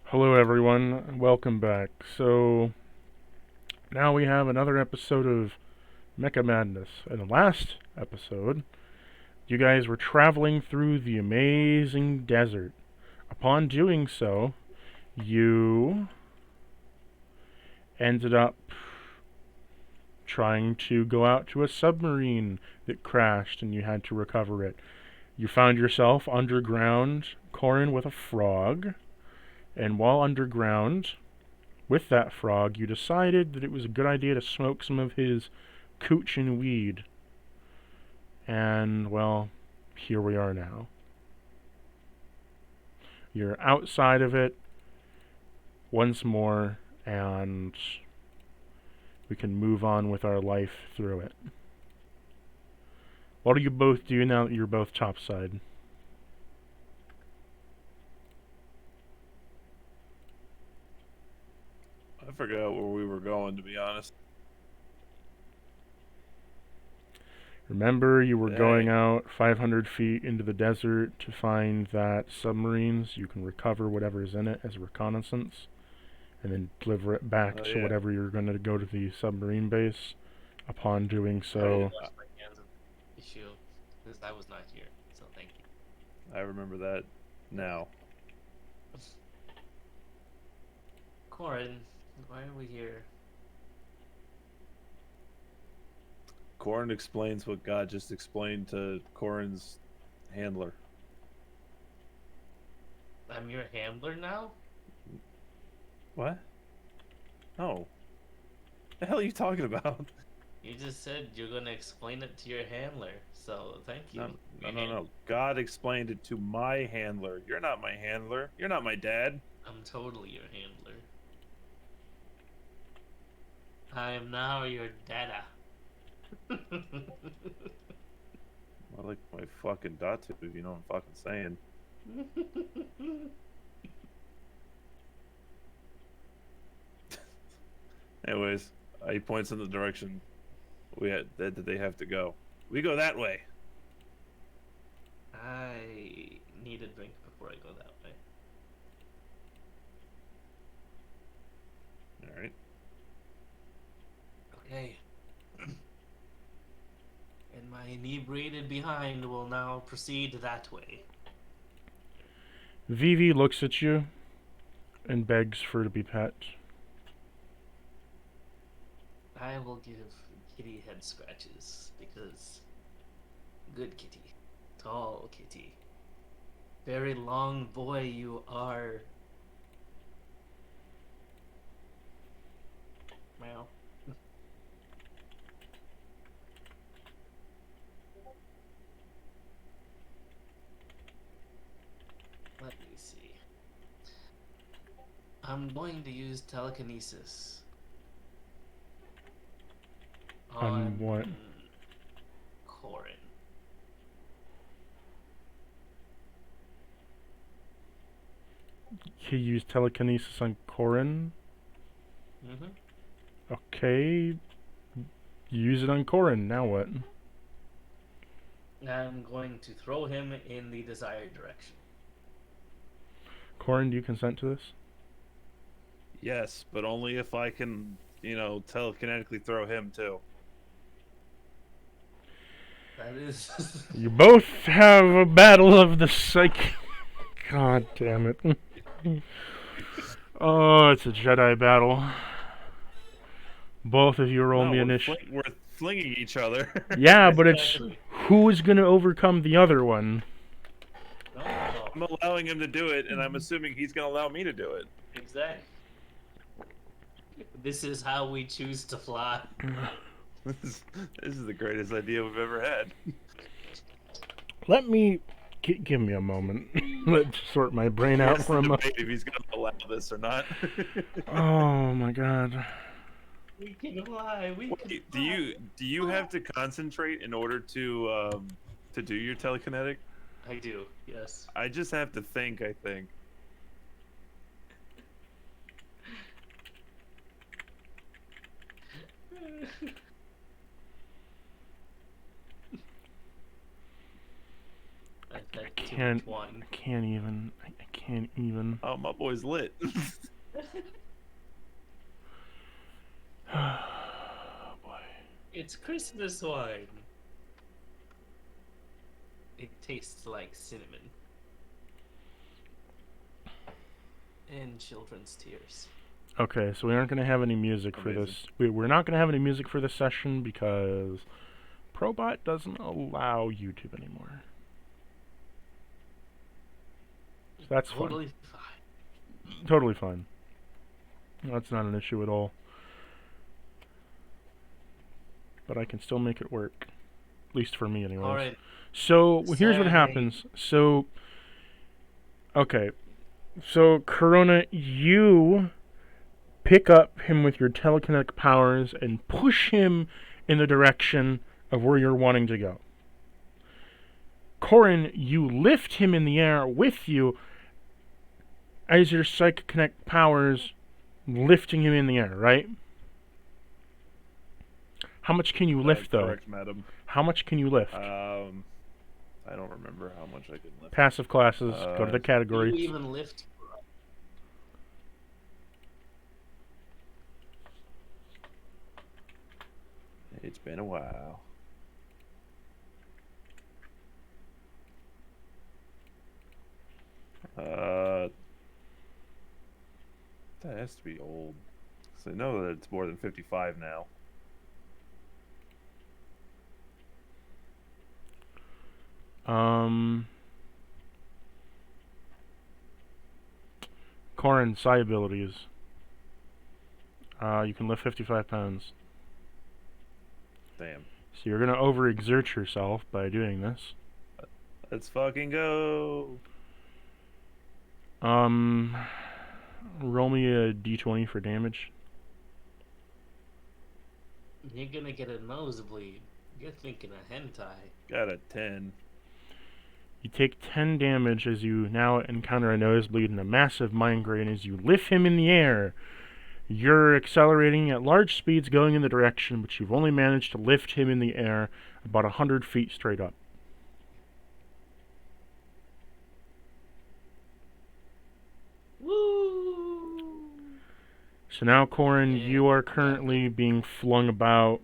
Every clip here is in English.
Hello, everyone. Welcome back. So, now we have another episode of Mecha Madness. In the last episode, you guys were traveling through the amazing desert. Upon doing so, you ended up trying to go out to a submarine that crashed and you had to recover it. You found yourself underground, Corin with a frog, and while underground, with that frog, you decided that it was a good idea to smoke some of his cooch and weed. And, well, here we are now. You're outside of it once more, and we can move on with our life through it. What do you both do now that you're both topside? I forgot where we were going, to be honest. Remember, you were going Dang. out 500 feet into the desert to find that submarines. You can recover whatever's in it as a reconnaissance, and then deliver it back Oh, to yeah. whatever you're going to go to the submarine base. Upon doing I, I so, washed my hands of the issue because I was not here. So thank you. I remember that now. Corin, why are we here? Corin explains what God just explained to Corin's handler. I'm your handler now? What? No. The hell are you talking about? You just said you're gonna explain it to your handler. So thank you. No. God explained it to my handler. You're not my handler. You're not my dad. I'm totally your handler. I am now your dada. I like my fucking datu, if you know what I'm fucking saying. Anyways, he points in the direction that they have to go. We go that way. I need a drink before I go that way. All right. Okay. And my inebriated behind will now proceed that way. Vivi looks at you and begs for to be pet. I will give Kitty head scratches because good kitty, tall kitty, very long boy you are. Meow. Let me see. I'm going to use telekinesis On what? Corin. He used telekinesis on Corin. Mm-hmm. Okay. Use it on Corin. Now what? I'm going to throw him in the desired direction. Corin, do you consent to this? Yes, but only if I can, telekinetically throw him too. That is. You both have a battle of the psych. God damn it. Oh, it's a Jedi battle. Both of you roll No, me we're, initiative. we're flinging each other. Yeah, but it's Exactly. who is going to overcome the other one. No. I'm allowing him to do it, and I'm assuming he's going to allow me to do it. Exactly. This is how we choose to fly. This is the greatest idea we've ever had. Let me give me a moment. Let's sort my brain He out has for to a debate moment. if he's going to allow this or not. Oh my god. We can fly. We can Wait, fly. do you have to concentrate in order to do your telekinetic? I do. Yes. I just have to think, I think. I've had too can't. one. I can't even. I can't even. Oh, my boy's lit. Oh boy. It's Christmas wine. It tastes like cinnamon. And children's tears. Okay, so we aren't going to have any music for Amazing. this. We're not going to have any music for this session because Probot doesn't allow YouTube anymore. So that's fine. Totally fine. Totally fine. That's not an issue at all. But I can still make it work. At least for me, anyways. Alright. So, here's what Sorry. happens. So, okay. So, Corona, you pick up him with your telekinetic powers and push him in the direction of where you're wanting to go. Corin, you lift him in the air with you as your psychokinetic powers lifting him in the air, right? How much can you lift, though? Correct, madam. How much can you lift? I don't remember how much I can lift. Passive classes, go to the Do category. you even lift? It's been a while. That has to be old. So I know that it's more than 55 now. Corin, psi abilities. You can lift 55 pounds. Damn. So you're gonna overexert yourself by doing this. Let's fucking go. Roll me a d20 for damage. You're gonna get a nosebleed. You're thinking of hentai. Got a 10. You take 10 damage as you now encounter a nosebleed and a massive migraine as you lift him in the air. You're accelerating at large speeds going in the direction, but you've only managed to lift him in the air about 100 feet straight up. Woo! So now, Corin, Yeah. you are currently being flung about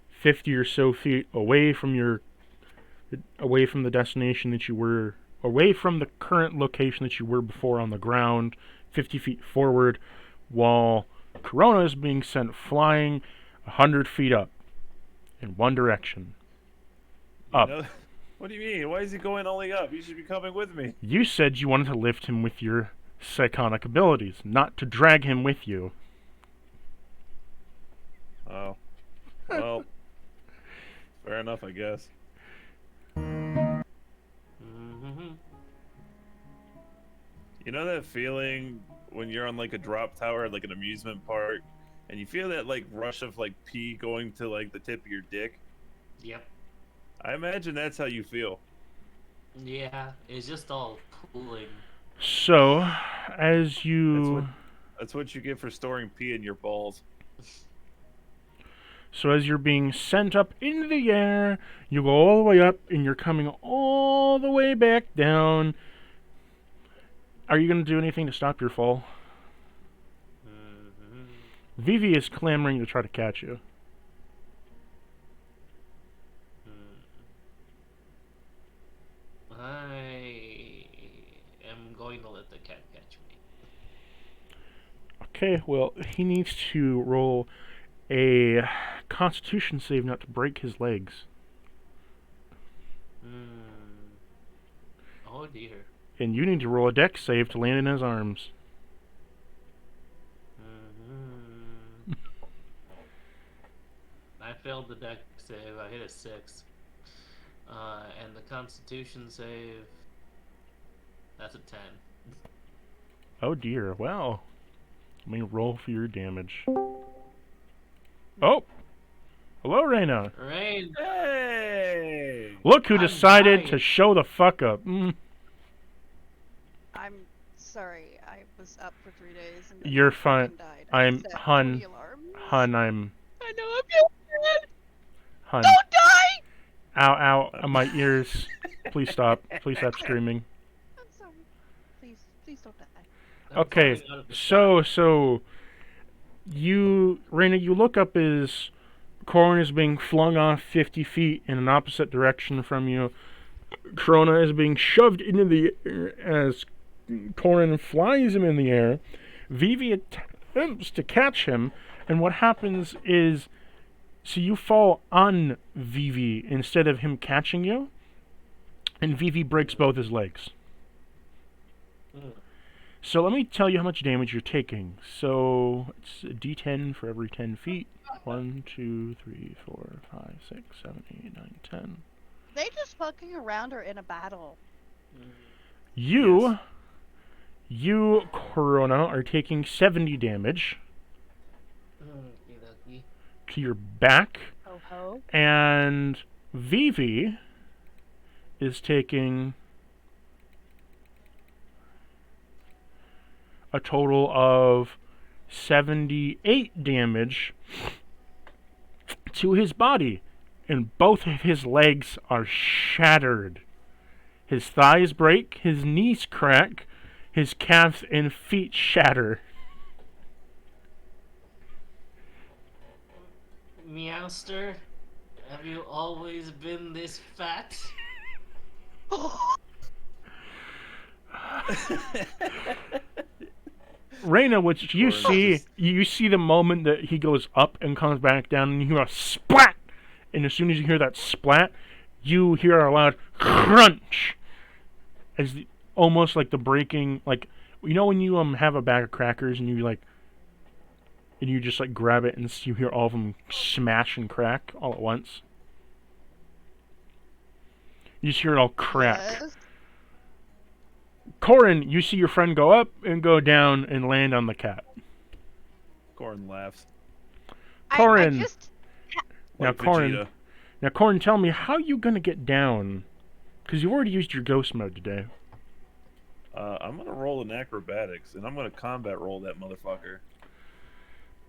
50 or so feet away from the destination that you were, away from the current location that you were before on the ground, 50 feet forward, while Corona is being sent flying 100 feet up in one direction. Up. You know, what do you mean? Why is he going only up? He should be coming with me. You said you wanted to lift him with your psychonic abilities, not to drag him with you. Oh. Well, fair enough, I guess. Mm-hmm. You know that feeling when you're on like a drop tower at like an amusement park and you feel that like rush of like pee going to like the tip of your dick? Yep. I imagine that's how you feel. Yeah, it's just all pooling. So, as you... That's what you get for storing pee in your balls. So as you're being sent up into the air, you go all the way up, and you're coming all the way back down. Are you going to do anything to stop your fall? Mm-hmm. Vivi is clamoring to try to catch you. I am going to let the cat catch me. Okay, well, he needs to roll a Constitution save not to break his legs. Oh dear. And you need to roll a Dex save to land in his arms. I failed the deck save. I hit a 6. And the Constitution save. That's a 10. Oh dear, well. Let me roll for your damage. Oh! Hello, Reyna. Rain. Hey! Look who I'm decided dying. to show the fuck up. I'm sorry, I was up for 3 days and then You're I fine. fucking died. I'm Set Hun. 20 alarms. Hun, I know, I'm feeling bad. Hun. Don't die! Ow, ow, my ears. please stop. Please stop screaming. I'm sorry. Please, please don't die. I'm Okay, falling out of the so Raina, you look up as Corin is being flung off 50 feet in an opposite direction from you. Corona is being shoved into the air as Corin flies him in the air. Vivi attempts to catch him, and what happens is, so you fall on Vivi instead of him catching you, and Vivi breaks both his legs. Mm. So let me tell you how much damage you're taking. So it's a d10 for every 10 feet. 1, 2, 3, 4, 5, 6, 7, 8, 9, 10. They just fucking around or in a battle. You, Corona, are taking 70 damage Lucky. to your back, Ho ho. and Vivi is taking a total of 78 damage to his body, and both of his legs are shattered. His thighs break, his knees crack, his calves and feet shatter. Meowster, have you always been this fat? Raina, which you see the moment that he goes up and comes back down, and you hear a splat, and as soon as you hear that splat, you hear a loud crunch, as almost like the breaking, like, you know when you have a bag of crackers and you just like grab it and you hear all of them smash and crack all at once. You just hear it all crack. Yes. Corin, you see your friend go up and go down and land on the cat. Corin laughs. Corin. I just Now, Like Corin, Vegeta. tell me, how you gonna get down? Because you've already used your ghost mode today. I'm gonna roll in acrobatics, and I'm gonna combat roll that motherfucker.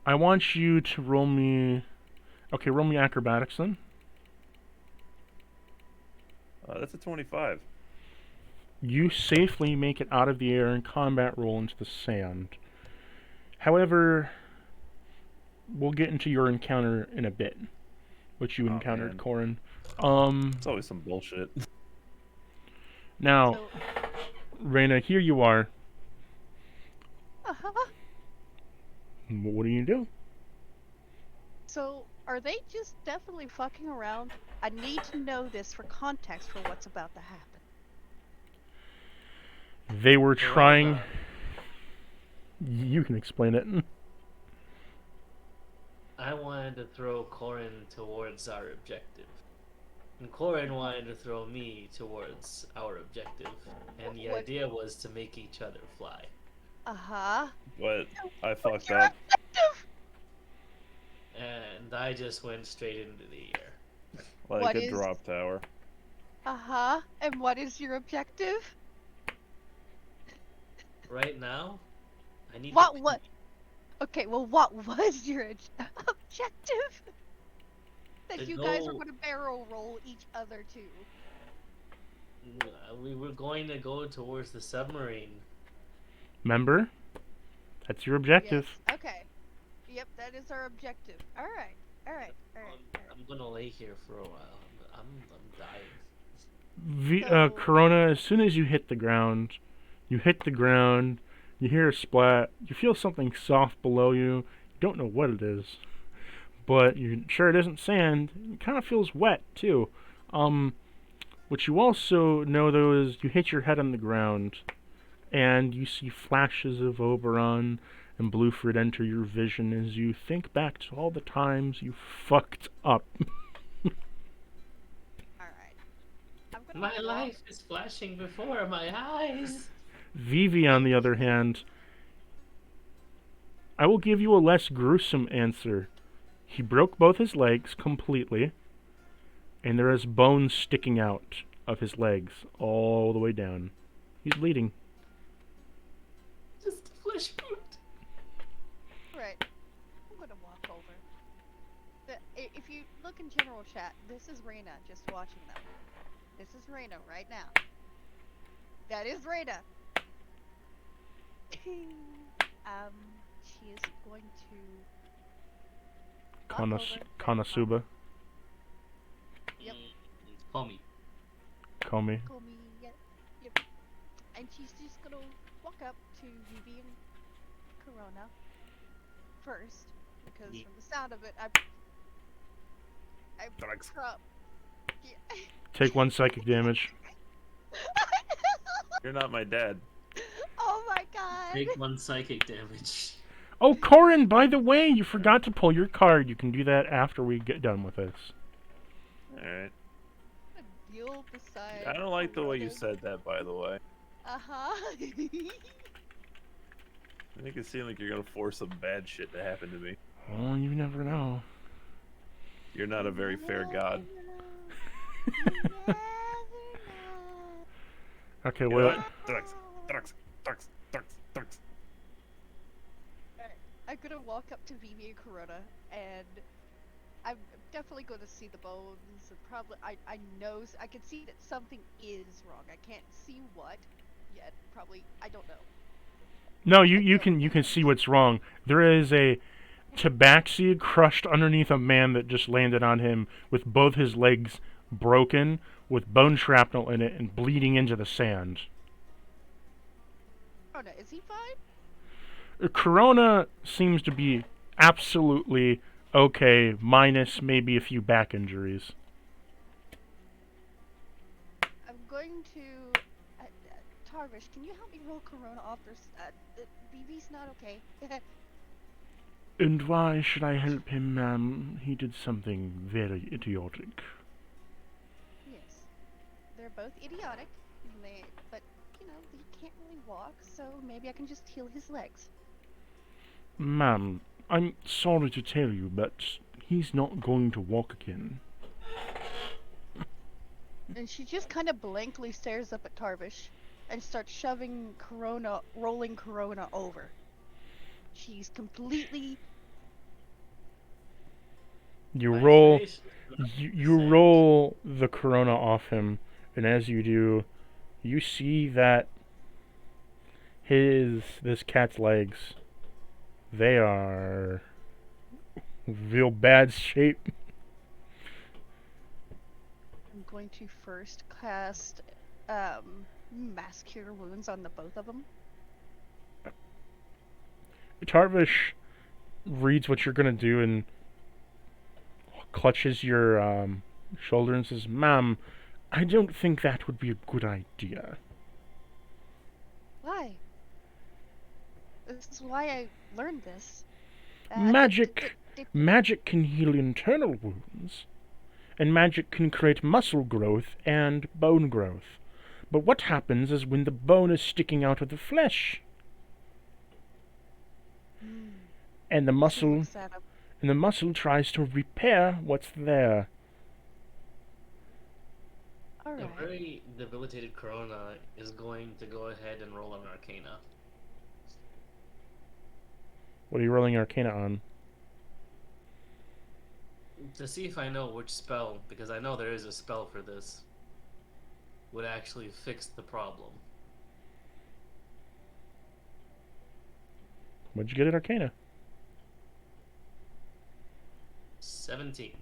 I want you to roll me... Okay, roll me acrobatics then. That's a 25. You safely make it out of the air and combat roll into the sand. However, we'll get into your encounter in a bit. Which you encountered, man. Corin. It's always some bullshit. Now, so, Raina, here you are. uh-huh. What do you do? So are they just definitely fucking around? I need to know this for context for what's about to happen. They were trying... You can explain it. I wanted to throw Corin towards our objective. And Corin wanted to throw me towards our objective. And the What? idea was to make each other fly. Uh-huh. But I fucked Your up. objective? And I just went straight into the air. Like What a is- drop tower. Uh-huh. And what is your objective? Right now, I need What to what? Okay, well what was your objective? That To you guys were go- gonna barrel roll each other to. We were going to go towards the submarine. Remember? That's your objective. Yes. Okay. Yep, that is our objective. Alright. Alright. Alright. I'm gonna lay here for a while. I'm dying. So- Corona, as soon as you hit the ground, you hear a splat, you feel something soft below you, you don't know what it is, but you're sure it isn't sand, it kind of feels wet, too. What you also know, though, is you hit your head on the ground, and you see flashes of Oberon and Blueford enter your vision as you think back to all the times you fucked up. Alright. I'm gonna My walk- life is flashing before my eyes. Vivi, on the other hand, I will give you a less gruesome answer. He broke both his legs completely, and there is bones sticking out of his legs all the way down. He's bleeding. Just a flesh wound. Right. I'm gonna walk over. If you look in general chat, this is Reina just watching them. This is Reyna right now. That is Reyna. She is going to walk over. Konosuba. Yep. Homie. Komi. Call me. Yep. And she's just gonna walk up to Vivi and Corona first, because from the sound of it, I Drugs. Yeah. Take 1 psychic damage. You're not my dad. Oh my god. Take 1 psychic damage. Oh, Corin, by the way, you forgot to pull your card. You can do that after we get done with this. Alright. You'll beside I don't like the way you Corona's- said that, by the way. Uh-huh. I think it seemed like you're gonna force some bad shit to happen to me. Oh, you never know. You're not a very fair god. Okay, You know well, what? Drugs. Drugs. Drugs. Drugs. Drugs. I'm gonna walk up to Vivi and Corona, and I'm definitely gonna see the bones, and probably I know I can see that something is wrong. I can't see what yet. Probably I don't know. no, you can see what's wrong. There is a tabaxi crushed underneath a man that just landed on him with both his legs broken, with bone shrapnel in it and bleeding into the sand. Corona, is he fine? Corona seems to be absolutely okay, minus maybe a few back injuries. I'm going to Tarvish. Can you help me roll Corona off? Vivi's not okay. And why should I help him, ma'am? He did something very idiotic. Yes, they're both idiotic. But you know, he can't really walk, so maybe I can just heal his legs. Ma'am, I'm sorry to tell you, but he's not going to walk again. And she just kind of blankly stares up at Tarvish and starts shoving Corona, rolling Corona over. She's completely. You My roll, face- you roll the corona off him, and as you do, you see that this cat's legs, they are real bad shape. I'm going to first cast Mass Cure Wounds on the both of them. Tarvish reads what you're gonna do and clutches your shoulder and says, "Ma'am, I don't think that would be a good idea." Why? This is why I learned this. Magic can heal internal wounds, and magic can create muscle growth and bone growth. But what happens is when the bone is sticking out of the flesh, and the muscle tries to repair what's there. The Alright. very debilitated Corona is going to go ahead and roll an Arcana. What are you rolling Arcana on? To see if I know which spell, because I know there is a spell for this, would actually fix the problem. What'd you get at Arcana? 17.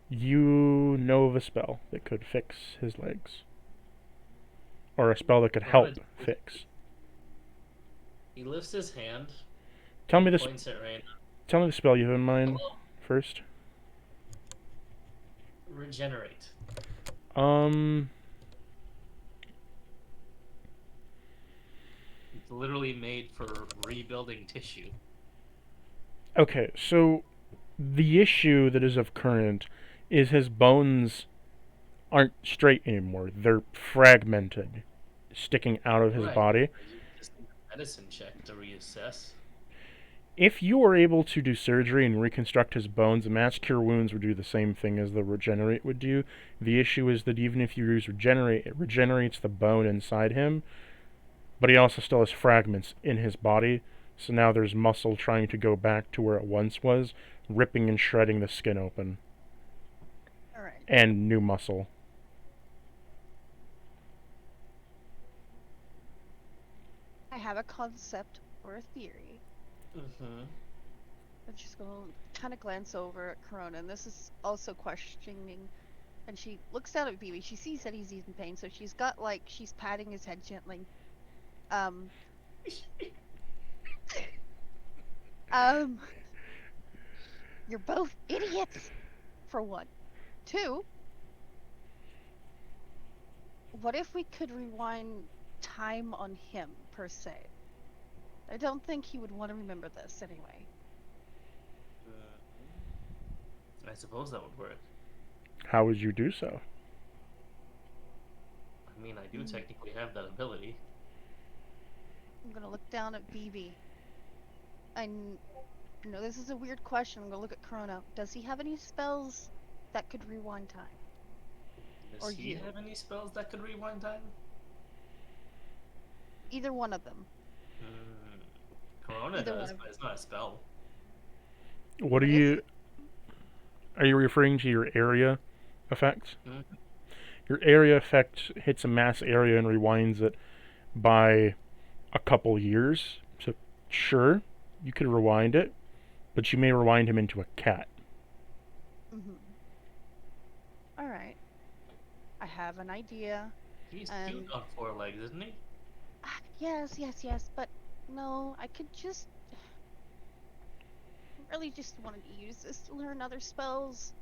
You know of a spell that could fix his legs. Or a spell that could help fix. He lifts his hand, Tell me points at Reyna. Tell me the spell you have in mind Hello? first. Regenerate. It's literally made for rebuilding tissue. Okay, so the issue that is of current is his bones aren't straight anymore. They're fragmented, sticking out of his Right. body. You just need a medicine check to reassess. If you were able to do surgery and reconstruct his bones, the mass cure wounds would do the same thing as the regenerate would do. The issue is that even if you use regenerate, it regenerates the bone inside him, but he also still has fragments in his body, so now there's muscle trying to go back to where it once was, ripping and shredding the skin open, Alright. and new muscle. have a concept or a theory. Mm-hmm. I'm just gonna kind of glance over at Corona, and this is also questioning. And she looks down at BB. She sees that he's in pain, so she's got like she's patting his head gently. Um, um, you're both idiots, for one. Two, what if we could rewind time on him per se? I don't think he would want to remember this anyway. I suppose that would work. How would you do so? I mean, I do technically have that ability. I'm gonna look down at BB. I know this is a weird question. I'm gonna look at Chrono. Does he have any spells that could rewind time? Does Or he you. have any spells that could rewind time? Either one of them. Corona Either does, one. but it's not a spell. What are What is you... it? Are you referring to your area effect? Mhm. Your area effect hits a mass area and rewinds it by a couple years. So, sure, you could rewind it, but you may rewind him into a cat. Alright. I have an idea. He's cute on 4 legs, isn't he? Yes, but no, I could just really just wanted to use this to learn other spells.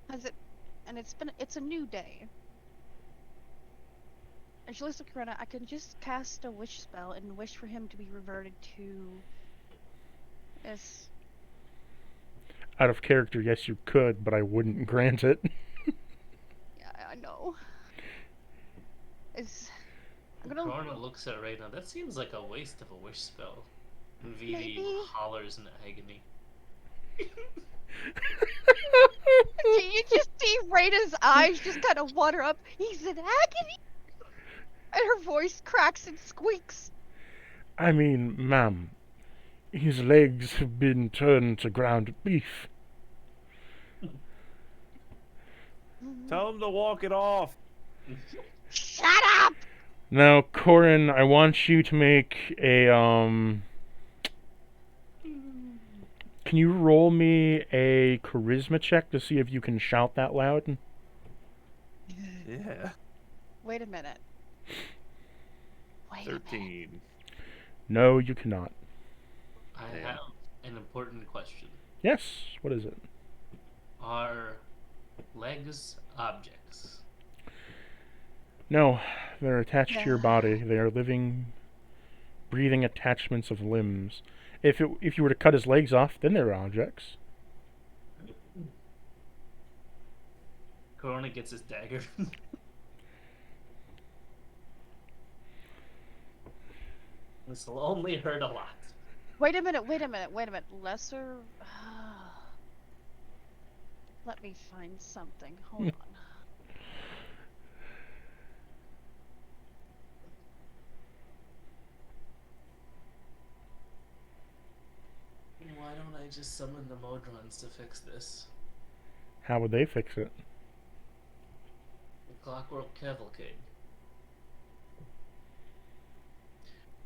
It's a new day. And she looks at Corona, I can just cast a wish spell and wish for him to be reverted to this. Out of character, yes, you could, but I wouldn't grant it. Yeah, I know. I'm gonna Corona looks at it right now. That seems like a waste of a wish spell. And Vivi Maybe. hollers in agony. You just see Rada's eyes just kind of water up. He's in agony! And her voice cracks and squeaks. I mean, ma'am, his legs have been turned to ground beef. Tell him to walk it off. Shut up! Now, Corin, I want you to make a, Can you roll me a charisma check to see if you can shout that loud? Yeah. Wait a minute. Wait a minute. 13. No, you cannot. I Damn. have an important question. Yes, what is it? Are legs objects? No, they're attached to your body. They are living, breathing attachments of limbs. If you were to cut his legs off, then they're objects. Corona gets his dagger. This will only hurt a lot. Wait a minute. Lesser... Let me find something. Hold on. Why don't I just summon the Modrons to fix this? How would they fix it? The Clockwork Cavalcade.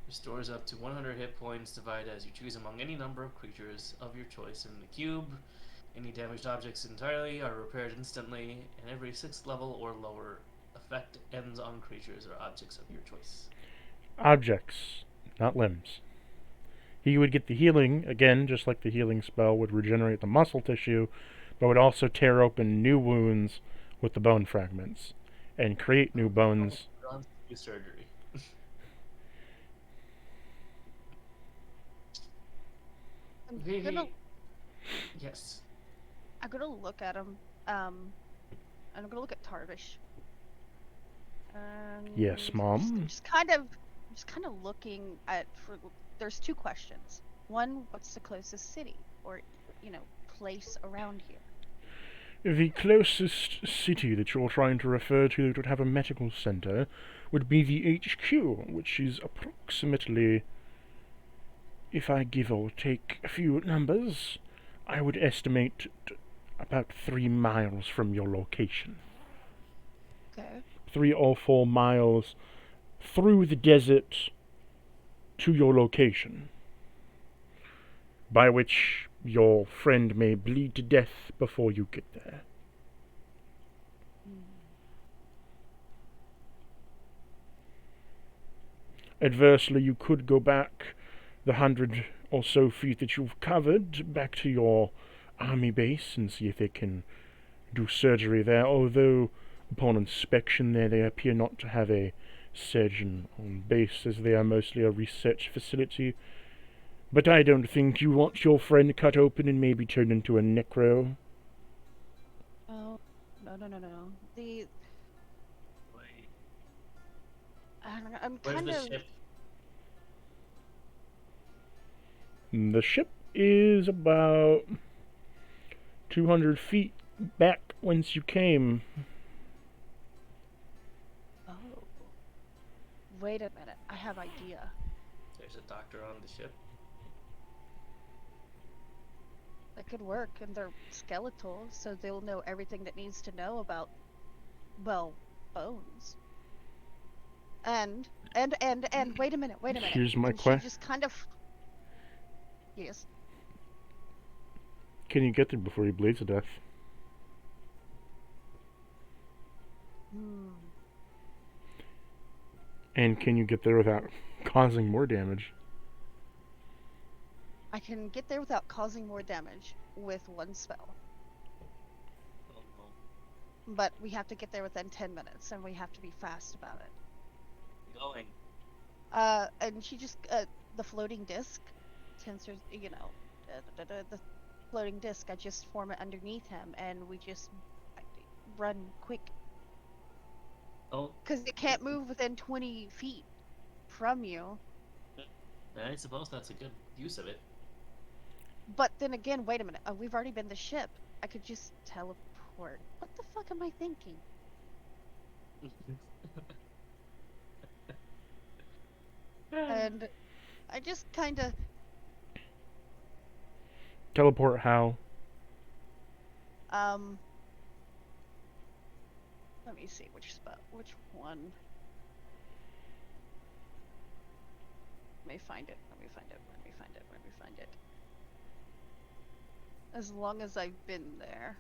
Restores up to 100 hit points, divide as you choose among any number of creatures of your choice in the cube. Any damaged objects entirely are repaired instantly, and every 6th level or lower effect ends on creatures or objects of your choice. Objects, not limbs. He would get the healing, again, just like the healing spell would regenerate the muscle tissue, but would also tear open new wounds with the bone fragments, and create new bones. Do surgery. Yes. I'm gonna look at him. And I'm gonna look at Tarvish. Yes, Mom? Just kind of looking at... There's two questions. One, what's the closest city? Or, place around here? The closest city that you're trying to refer to that would have a medical center would be the HQ, which is approximately, if I give or take a few numbers, I would estimate about 3 miles from your location. Okay. 3 or 4 miles through the desert to your location, by which your friend may bleed to death before you get there. Adversely, you could go back the 100 or so feet that you've covered back to your army base and see if they can do surgery there, although upon inspection there they appear not to have a surgeon on base, as they are mostly a research facility. But I don't think you want your friend cut open and maybe turned into a necro. Oh, no. Wait, I'm where's kind the of. ship? The ship is about 200 feet back whence you came. Oh. Wait a minute. I have idea. There's a doctor on the ship. That could work, and they're skeletal, so they'll know everything that needs to know about, well, bones. And wait a minute. Here's my And she question. just kind of. Yes. Can you get there before he bleeds to death? Hmm. And can you get there without causing more damage? I can get there without causing more damage with one spell. Oh, no. But we have to get there within 10 minutes, and we have to be fast about it. Going. And she just, the floating disc, tensors, the floating disc, I just form it underneath him, and we just run quick. Oh, Because it can't move within 20 feet from you. I suppose that's a good use of it. But then again, wait a minute, we've already been the ship. I could just teleport. What the fuck am I thinking? And I just kind of. Teleport how? Let me see which one. Let me find it. As long as I've been there.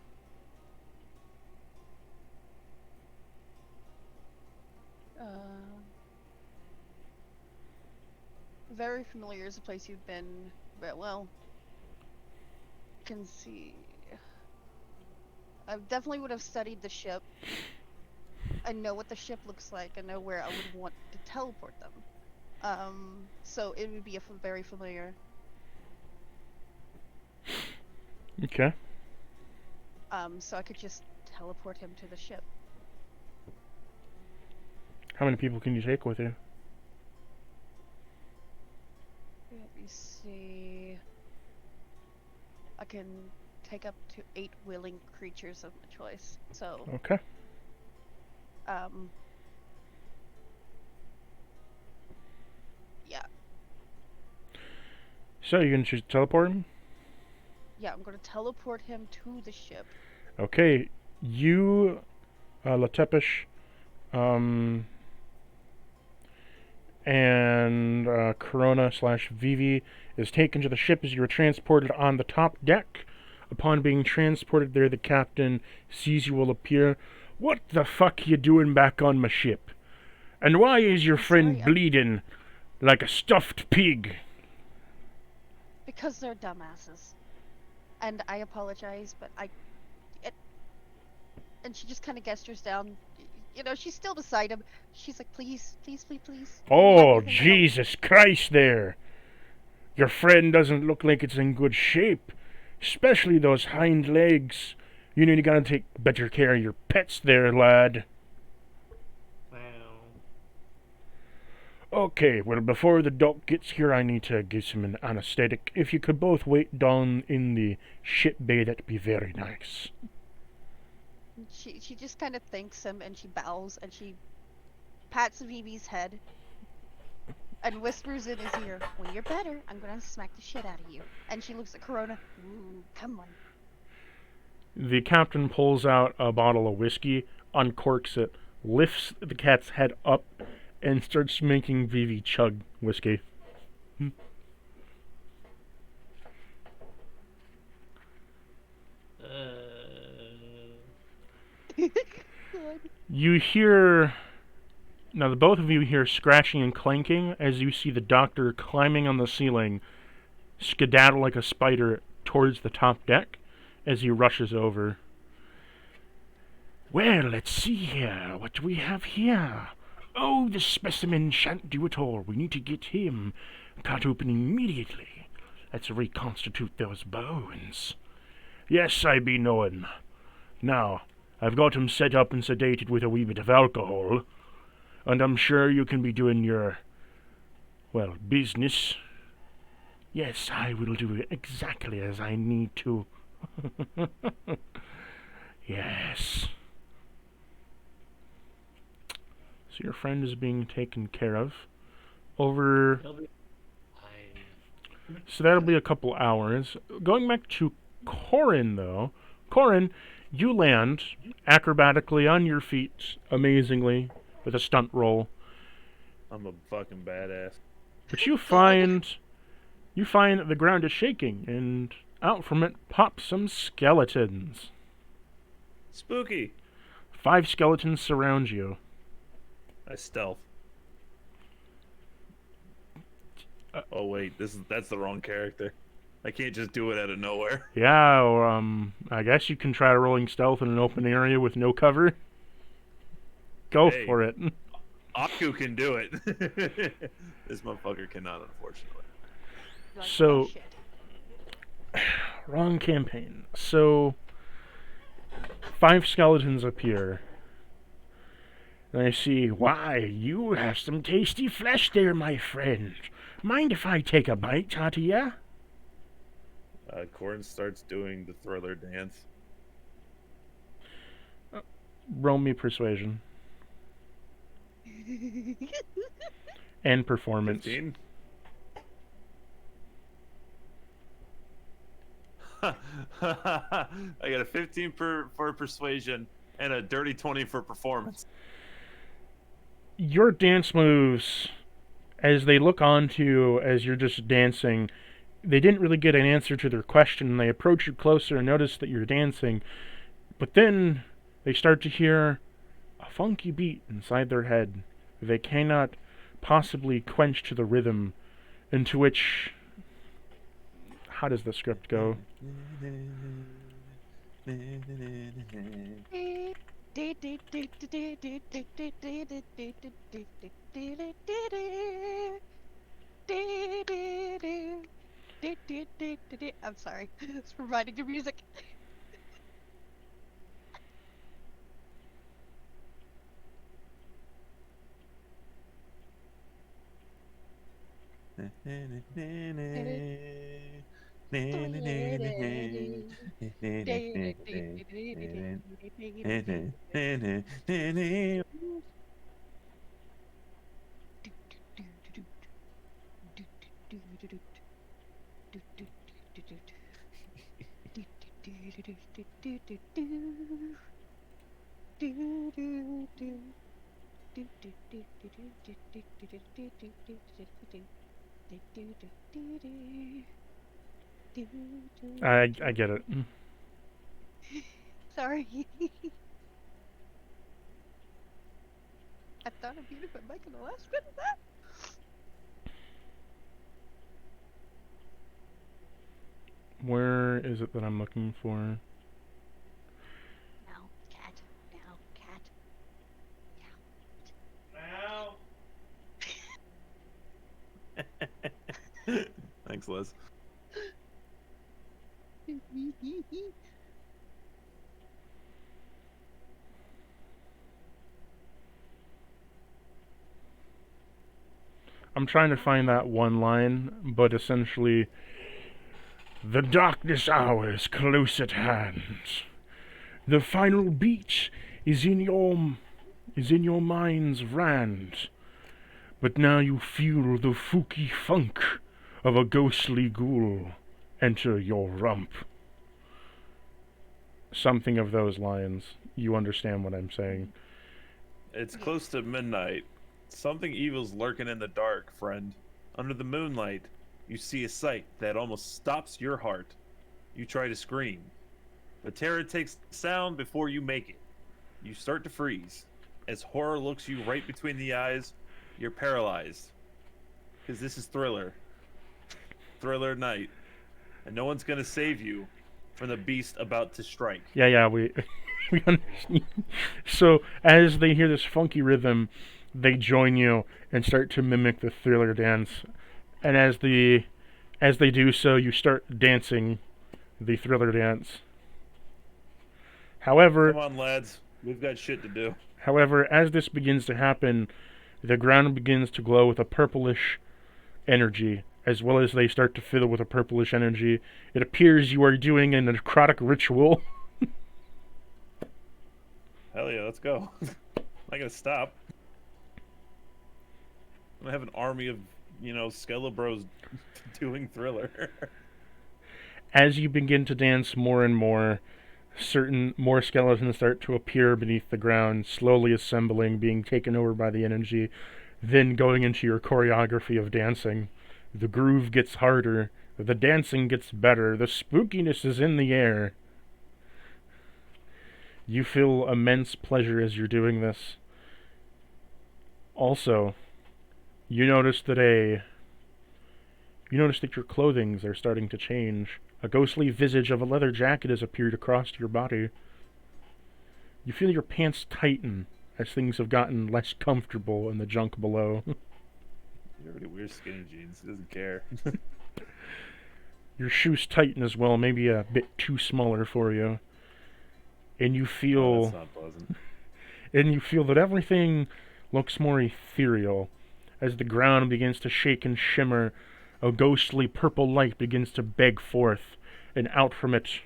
Very familiar is a place you've been, but well, can see. I definitely would have studied the ship. I know what the ship looks like. I know where I would want to teleport them. So it would be a very familiar. Okay. So I could just teleport him to the ship. How many people can you take with you? Let me see. I can take up to 8 willing creatures of my choice. So, Okay. yeah. So you can just teleport him? Yeah, I'm gonna teleport him to the ship. Okay. You, Latepish, and Corona / Vivi is taken to the ship as you are transported on the top deck. Upon being transported there, the captain sees you will appear. What the fuck you doing back on my ship? And why is your friend sorry, bleeding like a stuffed pig? Because they're dumbasses. And I apologize, but and she just kind of gestures down. You know, she's still beside him. She's like, please. Oh, Jesus Christ there. Your friend doesn't look like it's in good shape. Especially those hind legs. You know you gotta take better care of your pets there, lad. Wow. Okay, well, before the doc gets here, I need to give him an anesthetic. If you could both wait down in the ship bay, that'd be very nice. She just kind of thanks him, and she bows, and she pats Vivi's head, and whispers in his ear, when you're better, I'm gonna smack the shit out of you. And she looks at Corona. Ooh, come on. The captain pulls out a bottle of whiskey, uncorks it, lifts the cat's head up, and starts making Vivi chug whiskey. God. You hear... Now, the both of you hear scratching and clanking as you see the doctor climbing on the ceiling, skedaddle like a spider towards the top deck as he rushes over. Well, let's see here. What do we have here? Oh, this specimen shan't do at all. We need to get him cut open immediately. Let's reconstitute those bones. Yes, I be knowin'. Now, I've got him set up and sedated with a wee bit of alcohol, and I'm sure you can be doing your, well, business. Yes, I will do it exactly as I need to. Yes. So your friend is being taken care of. Over... He'll be fine. So that'll be a couple hours. Going back to Corin, though. Corin, you land acrobatically on your feet, amazingly, with a stunt roll. I'm a fucking badass. But you find that the ground is shaking, and out from it pop some skeletons. Spooky. 5 skeletons surround you. I stealth. Oh wait, that's the wrong character. I can't just do it out of nowhere. Yeah, or, I guess you can try rolling stealth in an open area with no cover. Go Hey. for it. Aku can do it. This motherfucker cannot, unfortunately. Like, So- oh, shit. Wrong campaign. So, 5 skeletons appear. And I see, why, you have some tasty flesh there, my friend. Mind if I take a bite out of ya? Corin starts doing the thriller dance. Roll me persuasion. And performance. 15. I got a 15 for persuasion and a dirty 20 for performance. Your dance moves, as they look on to you as you're just dancing, they didn't really get an answer to their question. They approach you closer and notice that you're dancing, but then they start to hear a funky beat inside their head. They cannot possibly quench to the rhythm, into which... How does the script go? I'm sorry. It's providing your music. I get it. Sorry. I thought I'd be if I'm making the last bit of that. Where is it that I'm looking for? No, cat. No, cat. Thanks, Liz. I'm trying to find that one line, but essentially... The darkness hour is close at hand. The final beat is in your mind's rand. But now you feel the fooky funk of a ghostly ghoul enter your rump. Something of those lines. You understand what I'm saying. It's close to midnight. Something evil's lurking in the dark, friend. Under the moonlight, you see a sight that almost stops your heart. You try to scream, but terror takes sound before you make it. You start to freeze. As horror looks you right between the eyes, you're paralyzed. Because this is Thriller. Thriller Night. And no one's gonna save you from the beast about to strike. Yeah, we we understand. So as they hear this funky rhythm, they join you and start to mimic the Thriller dance. And as they do so, you start dancing the Thriller dance. However, Come on, lads. We've got shit to do. However, as this begins to happen, the ground begins to glow with a purplish energy, as well as they start to fill with a purplish energy. It appears you are doing a necrotic ritual. Hell yeah, let's go. I'm not gonna stop. I'm gonna have an army of, Skelebros doing Thriller. As you begin to dance more and more, more skeletons start to appear beneath the ground, slowly assembling, being taken over by the energy, then going into your choreography of dancing. The groove gets harder, the dancing gets better, the spookiness is in the air. You feel immense pleasure as you're doing this. Also, you notice that your clothings are starting to change. A ghostly visage of a leather jacket has appeared across your body. You feel your pants tighten as things have gotten less comfortable in the junk below. He already wears skinny jeans. He doesn't care. Your shoes tighten as well, maybe a bit too smaller for you. And you feel... Oh, that's not pleasant. And you feel that everything looks more ethereal. As the ground begins to shake and shimmer, a ghostly purple light begins to beg forth, and out from it,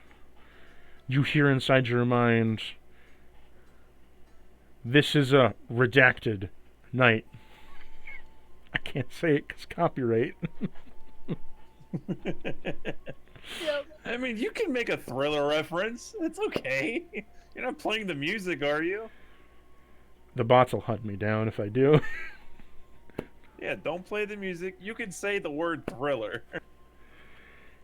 you hear inside your mind, "This is a redacted night." I can't say it because copyright. Yep. I mean, you can make a Thriller reference. It's okay. You're not playing the music, are you? The bots will hunt me down if I do. Yeah, don't play the music. You can say the word Thriller.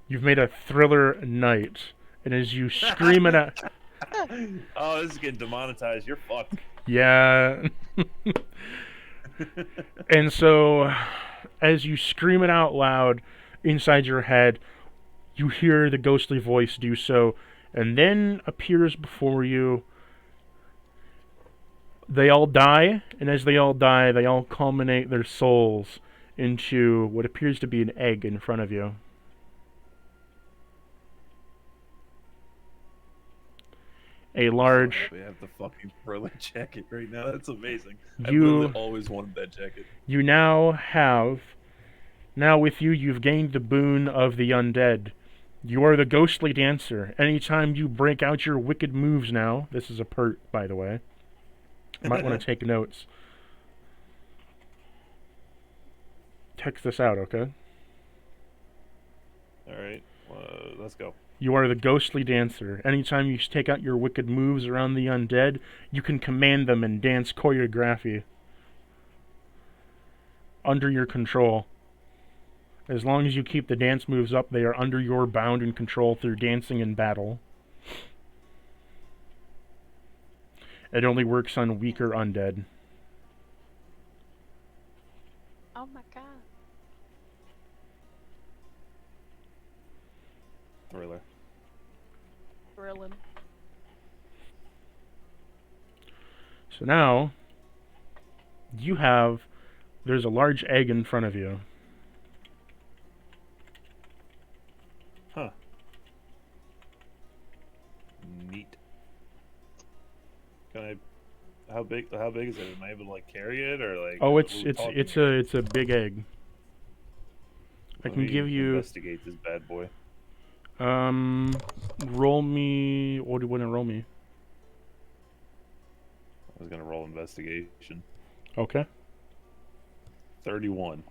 You've made a Thriller night, and as you scream it out... Oh, this is getting demonetized. You're fucked. Yeah. And so, as you scream it out loud inside your head, you hear the ghostly voice do so, and then appears before you. They all die, and as they all die, they all culminate their souls into what appears to be an egg in front of you. A large... We have the fucking Thriller jacket right now. That's amazing. I've You- literally always wanted that jacket. You now have... Now with you, you've gained the boon of the undead. You are the ghostly dancer. Anytime you break out your wicked moves now... This is a perk, by the way. You might want to take notes. Text this out, okay? Alright, let's go. You are the ghostly dancer. Anytime you take out your wicked moves around the undead, you can command them in dance choreography. Under your control. As long as you keep the dance moves up, they are under your bound and control through dancing and battle. It only works on weaker undead. Oh my god. Thriller. Thrilling. So now, there's a large egg in front of you. Huh. Neat. Can I... How big is it? Am I able to, like, carry it, or, like... Oh, what it's are we talking it's here? a big egg. I Let can me give you investigate this bad boy. roll me. What do you want to roll me? I was gonna roll investigation. Okay. 31.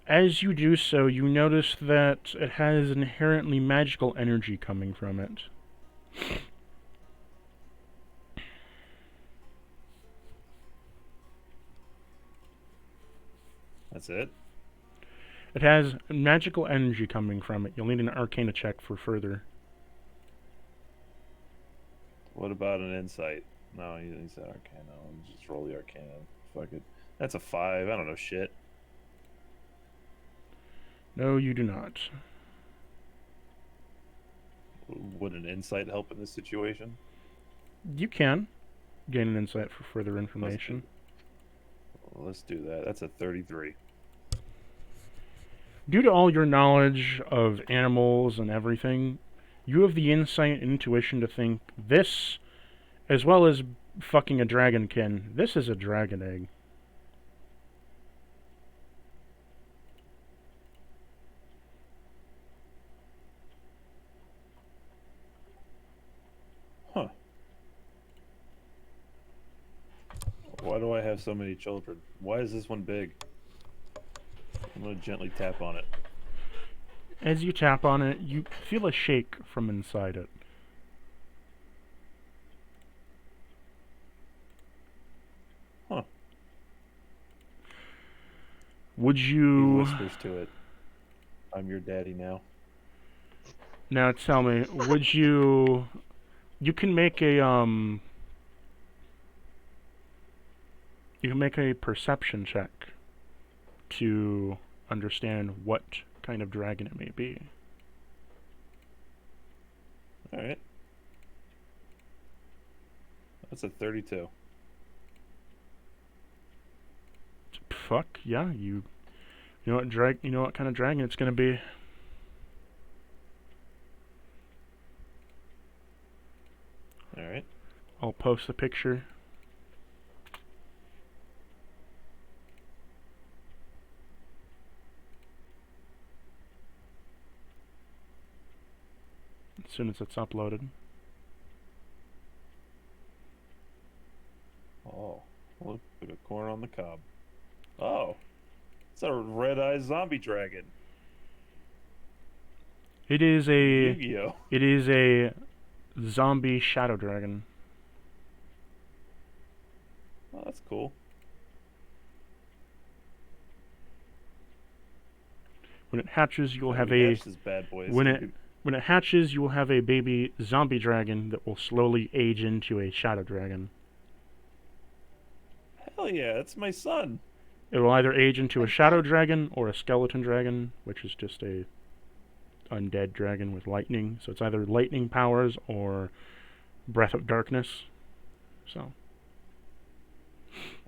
As you do so, you notice that it has inherently magical energy coming from it. That's it? It has magical energy coming from it. You'll need an Arcana check for further. What about an insight? No, he said Arcana. I'll just roll the Arcana. Fuck it. That's a 5. I don't know shit. No, you do not. Would an insight help in this situation? You can gain an insight for further information. Let's do that. That's a 33. Due to all your knowledge of animals and everything, you have the insight and intuition to think this, as well as fucking a dragonkin, this is a dragon egg. Huh. Why do I have so many children? Why is this one big? I'm gonna gently tap on it. As you tap on it, you feel a shake from inside it. Huh. Would He you... whispers to it, I'm your daddy now. Now tell me, would you... You can make a, You can make a perception check to understand what kind of dragon it may be. Alright. That's a 32. Fuck, yeah, you know what kind of dragon it's gonna be. Alright. I'll post the picture. As soon as it's uploaded. Oh, look at a corn on the cob. Oh, it's a red-eyed zombie dragon. It is a Yu-Gi-Oh! It is a zombie shadow dragon. Oh, that's cool. When it hatches, you'll have We a hatched this bad boy. when it hatches, you will have a baby zombie dragon that will slowly age into a shadow dragon. Hell yeah, that's my son. It will either age into a shadow dragon or a skeleton dragon, which is just a undead dragon with lightning. So it's either lightning powers or breath of darkness. So.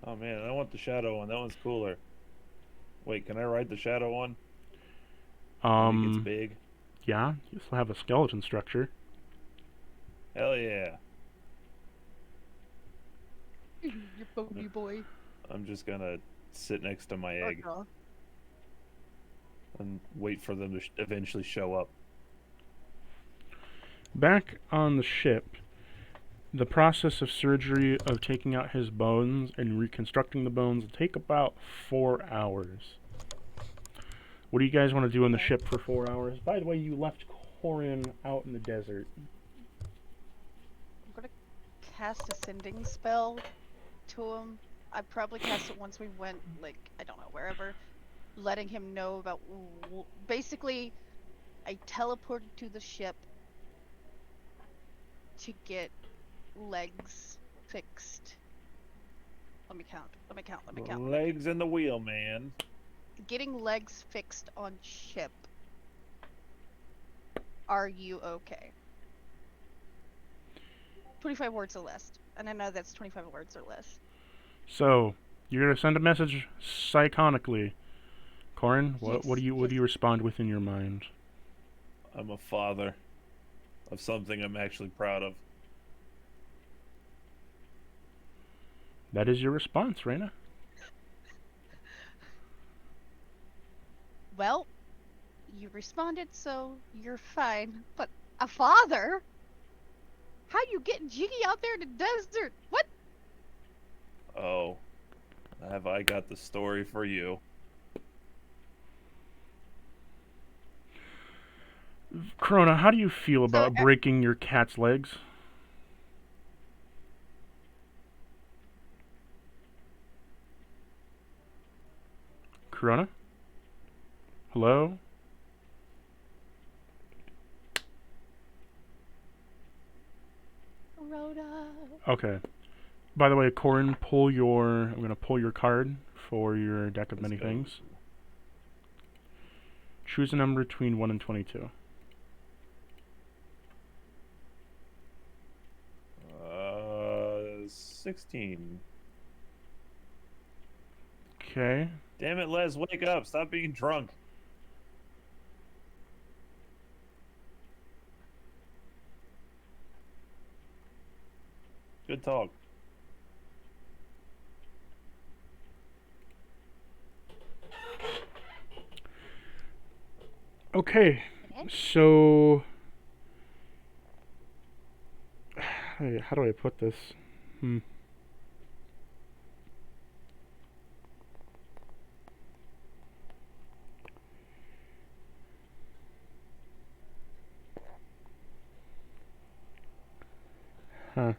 Oh man, I want the shadow one. That one's cooler. Wait, can I ride the shadow one? When it gets big. Yeah, you still have a skeleton structure. Hell yeah. Your bony boy. I'm just gonna sit next to my egg and wait for them to eventually show up. Back on the ship, the process of surgery of taking out his bones and reconstructing the bones will take about 4 hours. What do you guys want to do on the ship for 4 hours? By the way, you left Corin out in the desert. I'm gonna cast a sending spell to him. I'd probably cast it once we went, like, I don't know, wherever. Letting him know about... Basically, I teleported to the ship to get legs fixed. Let me count. Legs in the wheel, man. Getting legs fixed on ship. Are you okay? 25 words or less. And I know that's 25 words or less. So, you're gonna send a message psiconically. Corin, what do you respond with in your mind? I'm a father of something I'm actually proud of. That is your response, Raina. Well, you responded, so you're fine. But a father? How you getting jiggy out there in the desert? What? Oh, have I got the story for you? Corona, how do you feel about breaking your cat's legs? Corona? Hello? Rhoda. Okay. By the way, Corin, I'm going to pull your card for your deck of many things. Choose a number between 1 and 22. 16. Okay. Damn it, Les, wake up. Stop being drunk. Good talk. Okay. So... how do I put this? Huh.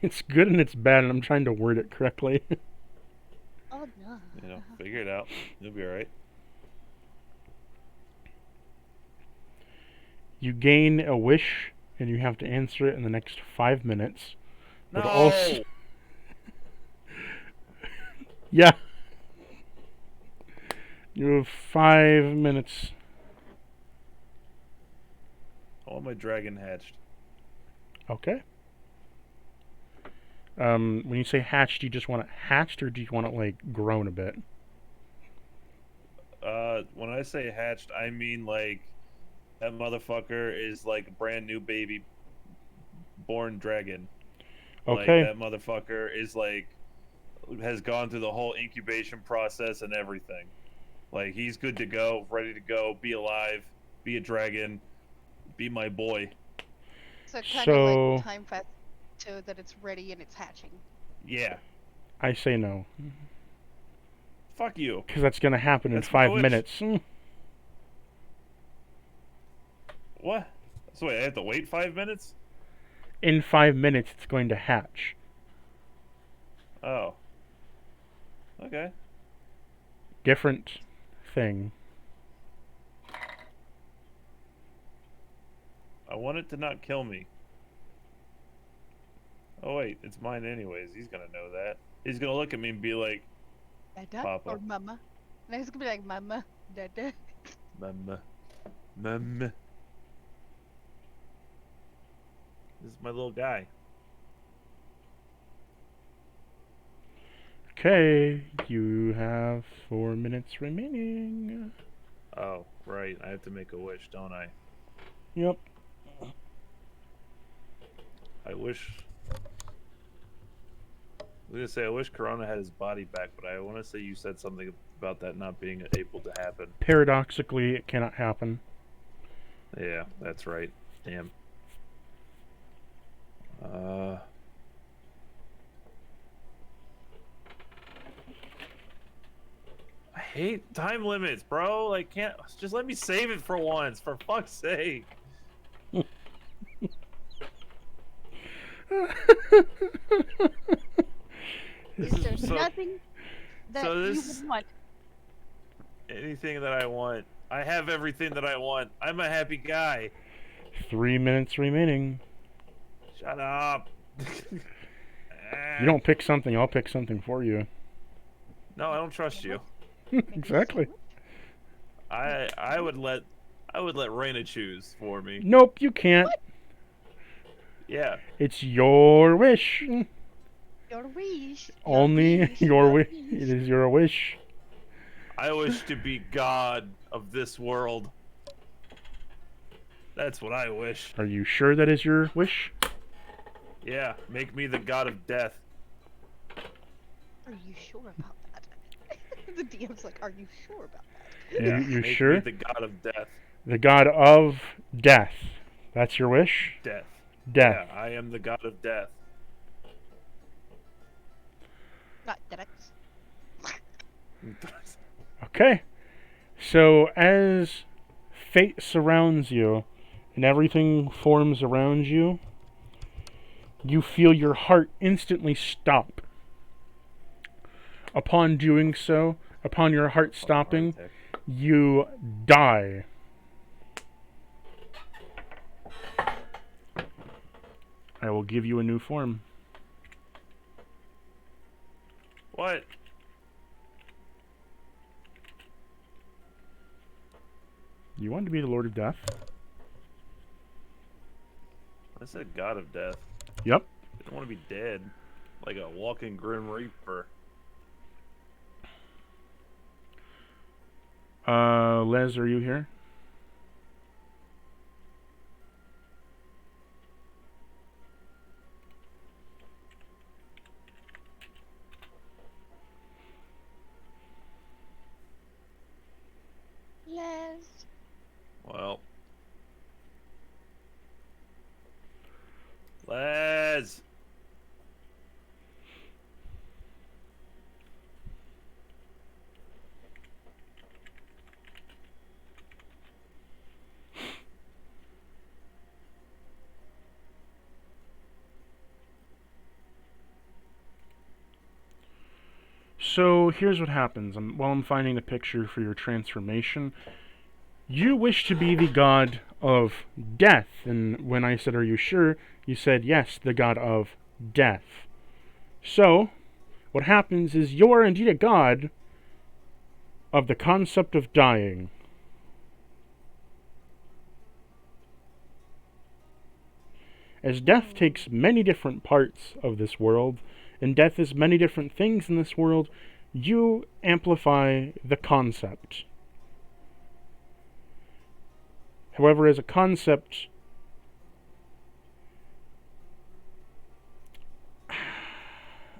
It's good and it's bad, and I'm trying to word it correctly. Oh no. You know, figure it out. You'll be alright. You gain a wish, and you have to answer it in the next 5 minutes. No! But also... yeah. You have 5 minutes. I want my dragon hatched. Okay. When you say hatched, do you just want it hatched, or do you want it, like, grown a bit? When I say hatched, I mean, like, that motherfucker is, like, a brand new baby born dragon. Okay. Like, that motherfucker is, like, has gone through the whole incubation process and everything. Like, he's good to go, ready to go, be alive, be a dragon, be my boy. So kind So- of like time fast so that it's ready and it's hatching. Yeah. I say no. Fuck you. Because that's going to happen in That's my 5 wish. minutes. What? So wait, I have to wait 5 minutes? In 5 minutes, it's going to hatch. Oh. Okay. Different thing. I want it to not kill me. Oh wait, it's mine anyways. He's gonna know that. He's gonna look at me and be like, Dada Papa. or mama? And it's gonna be like mama, dada. Mama. Mama. This is my little guy. Okay, you have 4 minutes remaining. Oh, right. I have to make a wish, don't I? Yep. I wish... I was gonna say, I wish Corona had his body back, but I want to say you said something about that not being able to happen. Paradoxically, it cannot happen. Yeah, that's right. Damn. I hate time limits, bro. Like, can't just let me save it for once, for fuck's sake. Is there So- nothing that so you this- would want? Anything that I want. I have everything that I want. I'm a happy guy. 3 minutes remaining. Shut up. You don't pick something, I'll pick something for you. No, I don't trust you. Exactly. I would let Raina choose for me. Nope, you can't. What? Yeah. It's your wish. Your wish. Only your wish. It is your wish. I wish to be god of this world. That's what I wish. Are you sure that is your wish? Yeah, make me the god of death. Are you sure about that? The DM's like, are you sure about that? Yeah, you make sure? me the god of death. The god of death. That's your wish? Death. Death. Yeah, I am the god of death. Not that. Okay. So as fate surrounds you and everything forms around you, you feel your heart instantly stop. Upon doing so, upon your heart stopping, Heart attack. you die. I will give you a new form. What? You want to be the Lord of Death? I said God of Death. Yep. I don't want to be dead. Like a walking Grim Reaper. Les, are you here? Les. Well. Les! So here's what happens. While I'm finding the picture for your transformation, you wish to be the god of death. And when I said, "Are you sure?" you said, "Yes, the god of death." So, what happens is you are indeed a god of the concept of dying. As death takes many different parts of this world, and death is many different things in this world, you amplify the concept. However, as a concept,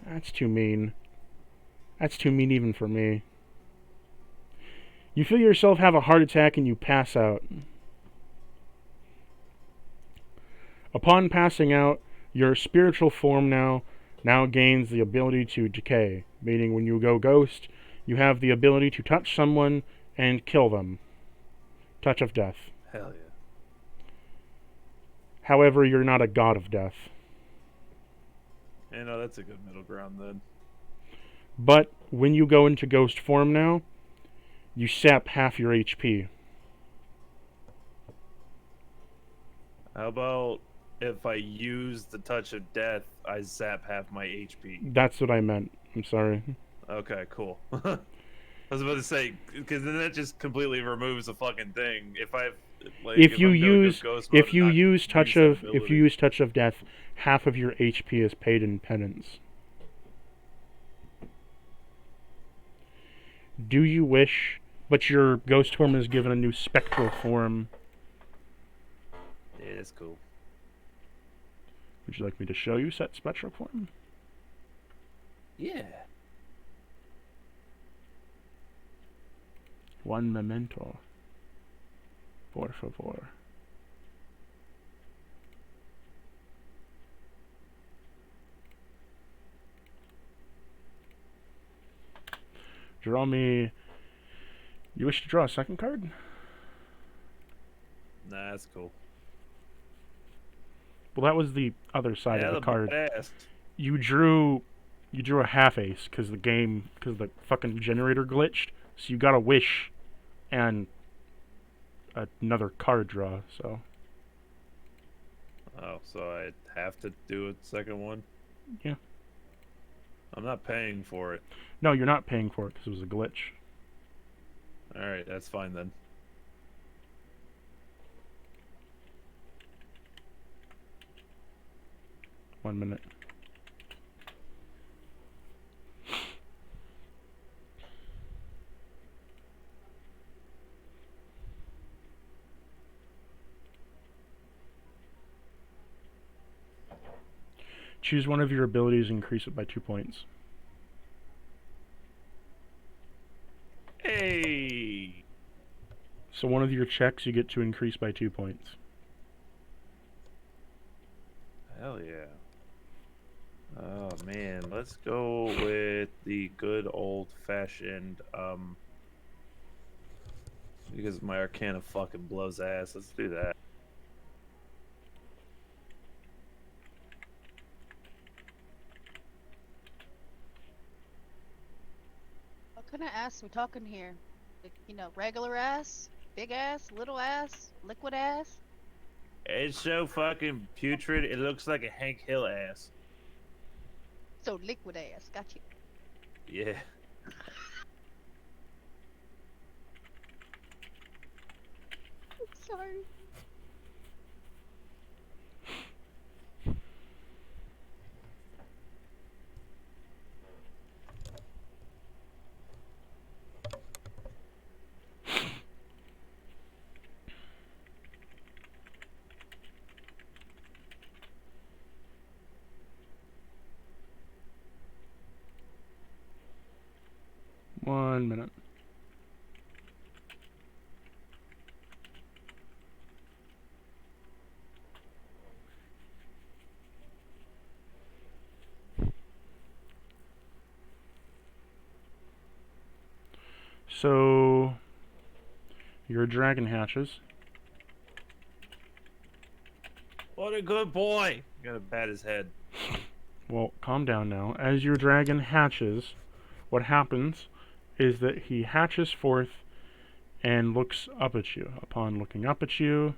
that's too mean. That's too mean even for me. You feel yourself have a heart attack and you pass out. Upon passing out, your spiritual form now gains the ability to decay, meaning when you go ghost, you have the ability to touch someone and kill them. Touch of death. Hell yeah. However, you're not a god of death. Yeah, no, that's a good middle ground then. But when you go into ghost form now, you sap half your HP. How about if I use the touch of death, I zap half my HP? That's what I meant. I'm sorry. Okay, cool. I was about to say, because then that just completely removes the fucking thing. If I've like, If you I'm gonna go use ghost mode and not use that if you ability. use touch of death, half of your HP is paid in penance. Do you wish? But your ghost form is given a new spectral form. Yeah, that's cool. Would you like me to show you set spectral form? Yeah. One memento. Por favor. Draw me. You wish to draw a second card? Nah, that's cool. Well, that was the other side Yeah, of the card. badass. You drew a half ace because the fucking generator glitched. So you got a wish and another card draw. So Oh, so I have to do a second one? yeah. I'm not paying for it. No, you're not paying for it because it was a glitch. Alright, that's fine then. One minute. Choose one of your abilities and increase it by 2 points. Hey! So one of your checks you get to increase by 2 points. Hell yeah. Oh man, let's go with the good old fashioned, because my Arcana fucking blows ass. Let's do that. kind of ass we talking here? Like, regular ass, big ass, little ass, liquid ass? It's so fucking putrid. It looks like a Hank Hill ass. So liquid ass, got you. Yeah. Sorry. One minute. So, your dragon hatches. What a good boy. Gotta pat his head. Well, calm down now. As your dragon hatches, what happens is that he hatches forth and looks up at you. Upon looking up at you,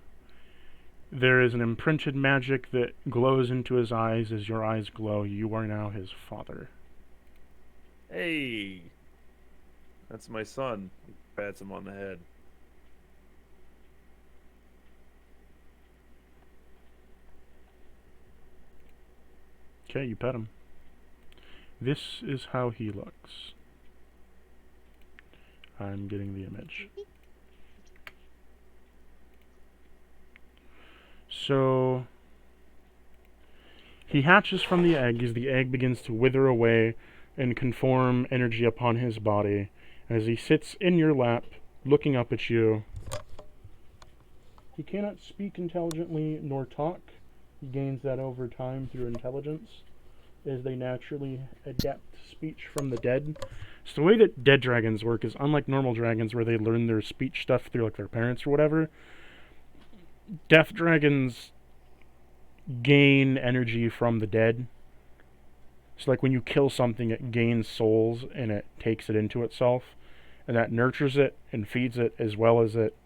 there is an imprinted magic that glows into his eyes. As your eyes glow, you are now his father. Hey. That's my son. He pats him on the head. Okay, you pet him. This is how he looks. I'm getting the image. So, he hatches from the egg as the egg begins to wither away and conform energy upon his body. As he sits in your lap, looking up at you, he cannot speak intelligently nor talk. He gains that over time through intelligence, as they naturally adapt speech from the dead. So the way that dead dragons work is unlike normal dragons where they learn their speech stuff through like their parents or whatever. Death dragons gain energy from the dead. So like when you kill something, it gains souls and it takes it into itself, and that nurtures it and feeds it, as well as it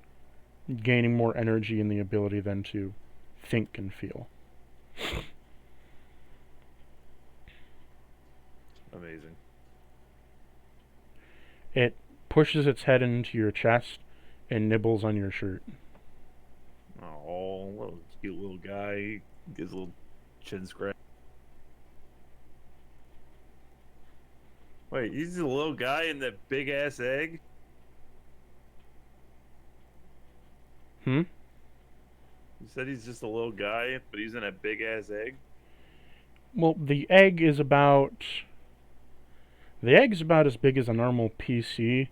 gaining more energy and the ability then to think and feel. Amazing. It pushes its head into your chest and nibbles on your shirt. Oh, little cute little guy. He gives a little chin scratch. Wait, he's the little guy in that big ass egg? Hmm? You said he's just a little guy, but he's in a big ass egg? Well, the egg is about... The egg's about as big as a normal PC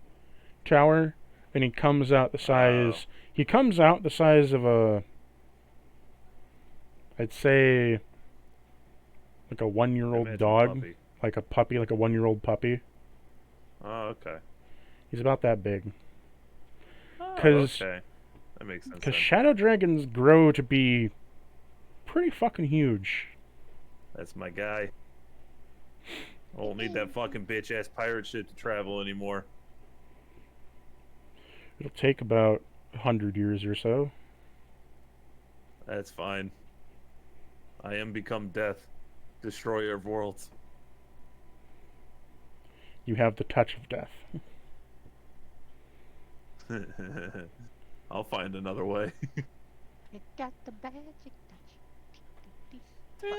tower, and he comes out the size... He comes out the size of a... I'd say... like a 1-year-old Imagine dog. puppy. Like a puppy, like a 1-year-old puppy. Oh, okay. He's about that big. Oh, 'Cause- okay. That makes sense. Because Then. shadow dragons grow to be pretty fucking huge. That's my guy. I won't need that fucking bitch ass pirate shit to travel anymore. It'll take about 100 years or so. That's fine. I am become death, destroyer of worlds. You have the touch of death. I'll find another way. It got the magic touch.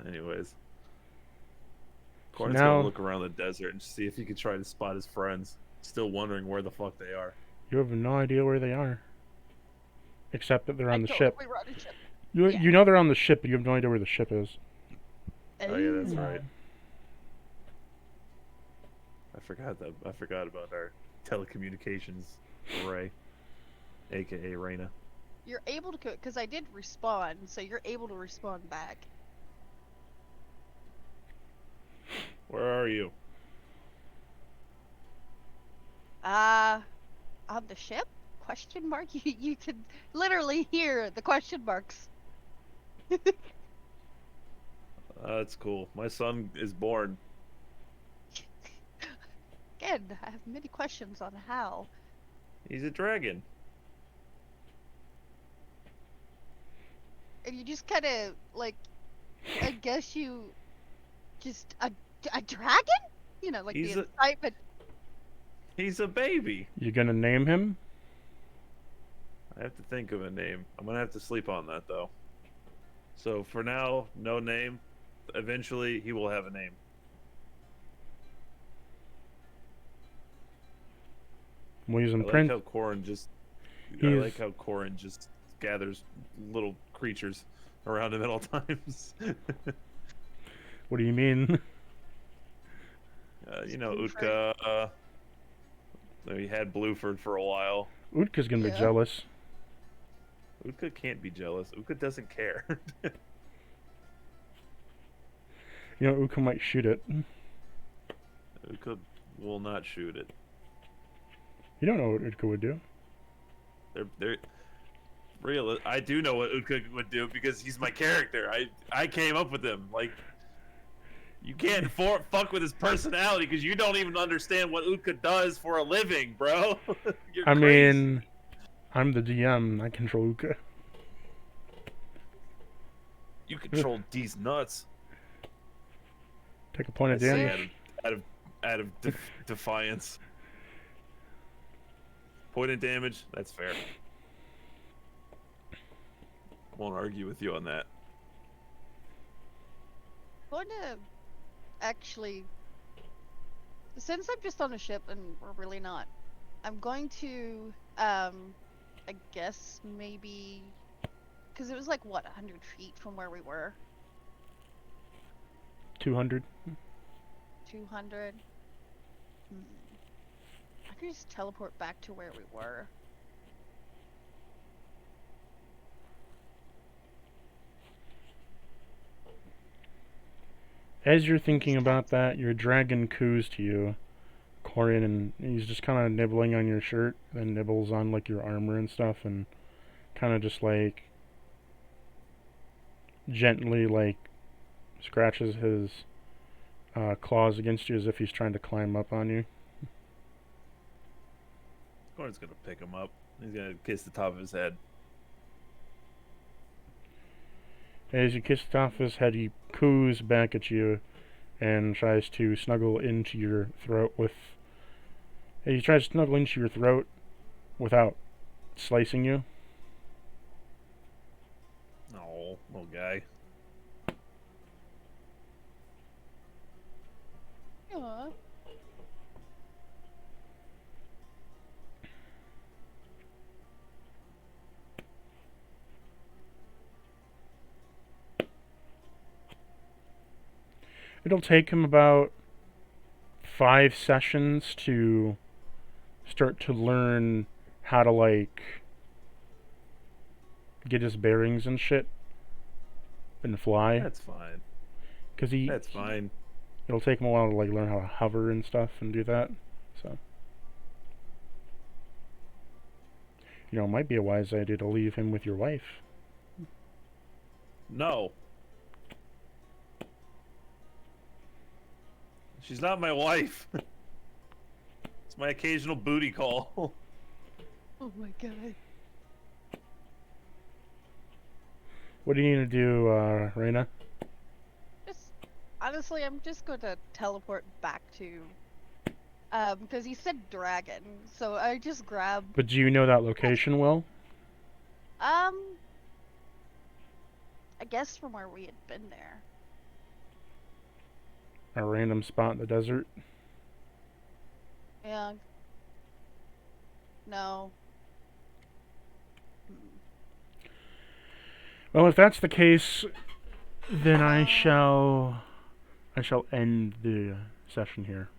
Anyways. Corn's now- gonna look around the desert and see if he can try to spot his friends. Still wondering where the fuck they are. You have no idea where they are. Except that they're on the I ship. totally run a ship. You, Yeah. you know they're on the ship, but you have no idea where the ship is. Oh yeah, that's Ooh. right. I forgot about our telecommunications array, aka Reyna. You're able to, because I did respawn, so you're able to respawn back. Where are you? On the ship? Question mark? You can literally hear the question marks. That's cool. My son is born. again, I have many questions on how. He's a dragon. And you just kind of, like, I guess you just, a dragon? You know, like He's the a- excitement. He's a baby. You gonna name him? I have to think of a name. I'm gonna have to sleep on that though. So for now, no name. Eventually, he will have a name. We're using I like print. how Corin just. I He's- like how Corin just gathers little creatures around him at all times. What do you mean? You know, Blueford. Utka. He had Blueford for a while. Utka's gonna be Yeah. jealous. Utka can't be jealous. Utka doesn't care. You know, Utka might shoot it. Utka will not shoot it. You don't know what Utka would do. They're real. I do know what Utka would do because he's my character. I came up with him. Like, you can't fuck with his personality because you don't even understand what Utka does for a living, bro. You're I crazy. mean, I'm the DM. I control Utka. You control these nuts. Take a point I of say damage. out of defiance. Point of damage. That's fair. Won't argue with you on that. I'm going to actually, since I'm just on a ship and we're really not, I'm going to, I guess maybe, because it was like, what, 100 feet from where we were? 200. 200? I could just teleport back to where we were. As you're thinking about that, your dragon coos to you, Corin, and he's just kind of nibbling on your shirt, and nibbles on like your armor and stuff, and kind of just like gently like scratches his claws against you as if he's trying to climb up on you. Corin's gonna pick him up. He's gonna kiss the top of his head. As you kiss the top of his head, he coos back at you and tries to snuggle into your throat with. He tries to snuggle into your throat without slicing you. No, little guy. Aw. It'll take him about 5 sessions to start to learn how to like get his bearings and shit and fly. That's fine. Cause That's fine. it'll take him a while to like learn how to hover and stuff and do that. So, you know, it might be a wise idea to leave him with your wife. No. She's not my wife. It's my occasional booty call. Oh my god. What do you need to do, Reyna? Just, honestly, I'm just going to teleport back to, because he said dragon, so I just grab, But do you know that location well? I guess from where we had been there. A random spot in the desert? Yeah. No. Well, if that's the case, then I shall end the session here.